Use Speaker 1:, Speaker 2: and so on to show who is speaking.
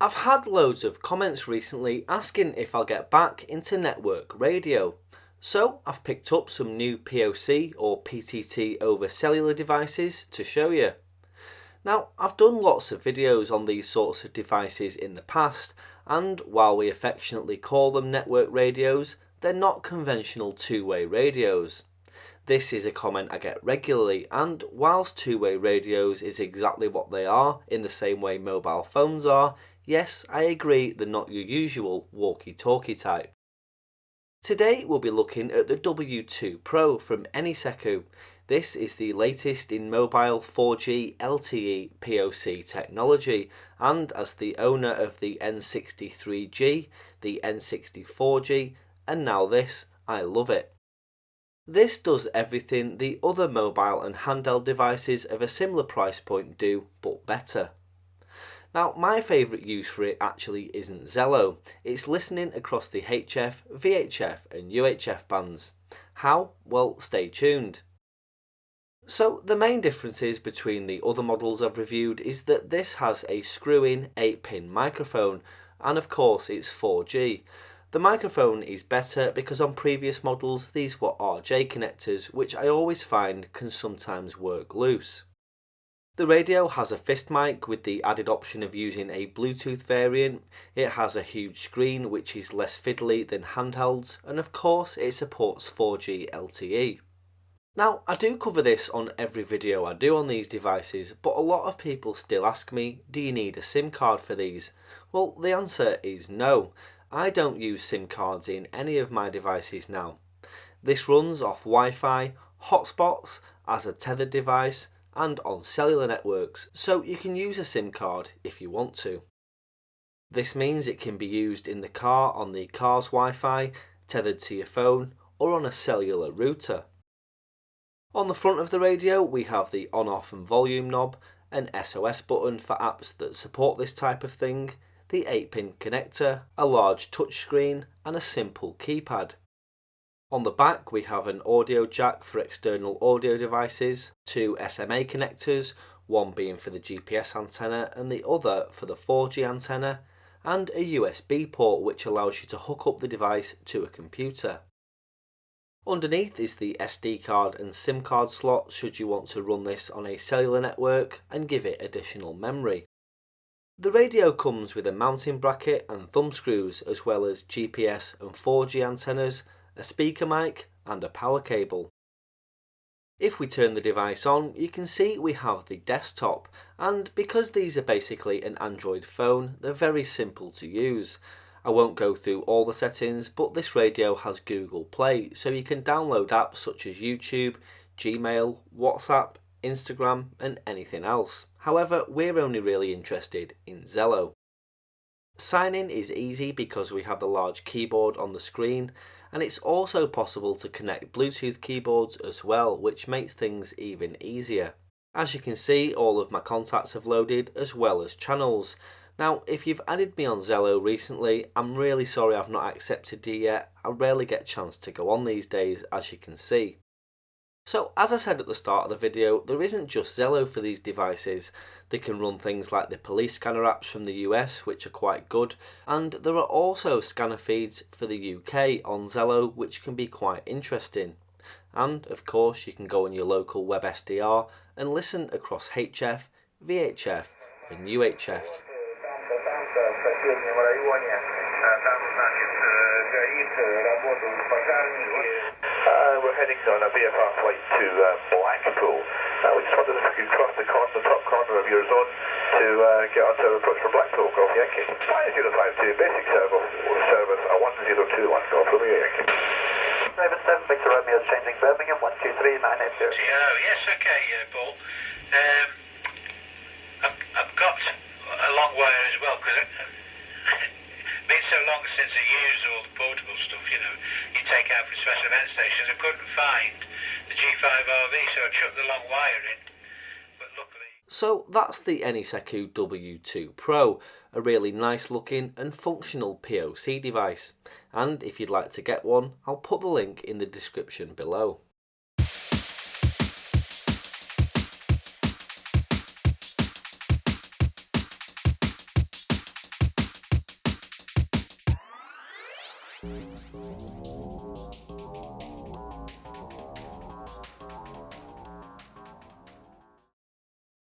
Speaker 1: I've had loads of comments recently asking if I'll get back into network radio. So I've picked up some new POC or PTT over cellular devices to show you. Now, I've done lots of videos on these sorts of devices in the past, and while we affectionately call them network radios, they're not conventional two-way radios. This is a comment I get regularly, and whilst two-way radios is exactly what they are, in the same way mobile phones are, yes, I agree they're not your usual walkie-talkie type. Today we'll be looking at the W2 Pro from Anysecu. This is the latest in mobile 4G LTE POC technology, and as the owner of the N63G, the N64G, and now this, I love it. This does everything the other mobile and handheld devices of a similar price point do, but better. Now, my favourite use for it actually isn't Zello, it's listening across the HF, VHF and UHF bands. How? Well, stay tuned. So the main differences between the other models I've reviewed is that this has a screw-in 8-pin microphone, and of course it's 4G. The microphone is better because on previous models these were RJ connectors, which I always find can sometimes work loose. The radio has a fist mic with the added option of using a Bluetooth variant. It has a huge screen which is less fiddly than handhelds, and of course it supports 4G LTE. Now, I do cover this on every video I do on these devices, but a lot of people still ask me, do you need a SIM card for these? Well, the answer is no. I don't use SIM cards in any of my devices now. This runs off Wi-Fi, hotspots, as a tethered device, and on cellular networks, so you can use a SIM card if you want to. This means it can be used in the car on the car's Wi-Fi, tethered to your phone, or on a cellular router. On the front of the radio we have the on-off and volume knob, an SOS button for apps that support this type of thing, the 8-pin connector, a large touchscreen and a simple keypad. On the back we have an audio jack for external audio devices, two SMA connectors, one being for the GPS antenna and the other for the 4G antenna, and a USB port which allows you to hook up the device to a computer. Underneath is the SD card and SIM card slot should you want to run this on a cellular network and give it additional memory. The radio comes with a mounting bracket and thumb screws as well as GPS and 4G antennas, a speaker mic and a power cable. If we turn the device on, you can see we have the desktop, and because these are basically an Android phone, they're very simple to use. I won't go through all the settings, but this radio has Google Play, so you can download apps such as YouTube, Gmail, WhatsApp, Instagram and anything else. However, we're only really interested in Zello. Signing is easy because we have the large keyboard on the screen, and it's also possible to connect Bluetooth keyboards as well, which makes things even easier. As you can see, all of my contacts have loaded as well as channels. Now, if you've added me on Zello recently, I'm really sorry I've not accepted you yet. I rarely get a chance to go on these days, as you can see. So, as I said at the start of the video, there isn't just Zello for these devices. They can run things like the police scanner apps from the US, which are quite good, and there are also scanner feeds for the UK on Zello, which can be quite interesting. And, of course, you can go on your local web SDR and listen across HF, VHF and UHF.
Speaker 2: We're heading on a VFR flight to Blackpool. We just wanted to cross the top corner of your zone to get onto our approach for Blackpool. Golf Yankee. 5052, basic service 1021, Golf Romeo Yankee.
Speaker 3: 7 Victor Romeo changing Birmingham, 123980.
Speaker 4: Yes, okay, Paul. I've got a long wire as well, because been so long since I used all the portable stuff, you take out for special event stations. I couldn't find the G5RV, so I chucked the long wire in, but luckily...
Speaker 1: So that's the Anysecu W2 Pro, a really nice looking and functional POC device, and if you'd like to get one, I'll put the link in the description below.
Speaker 2: you.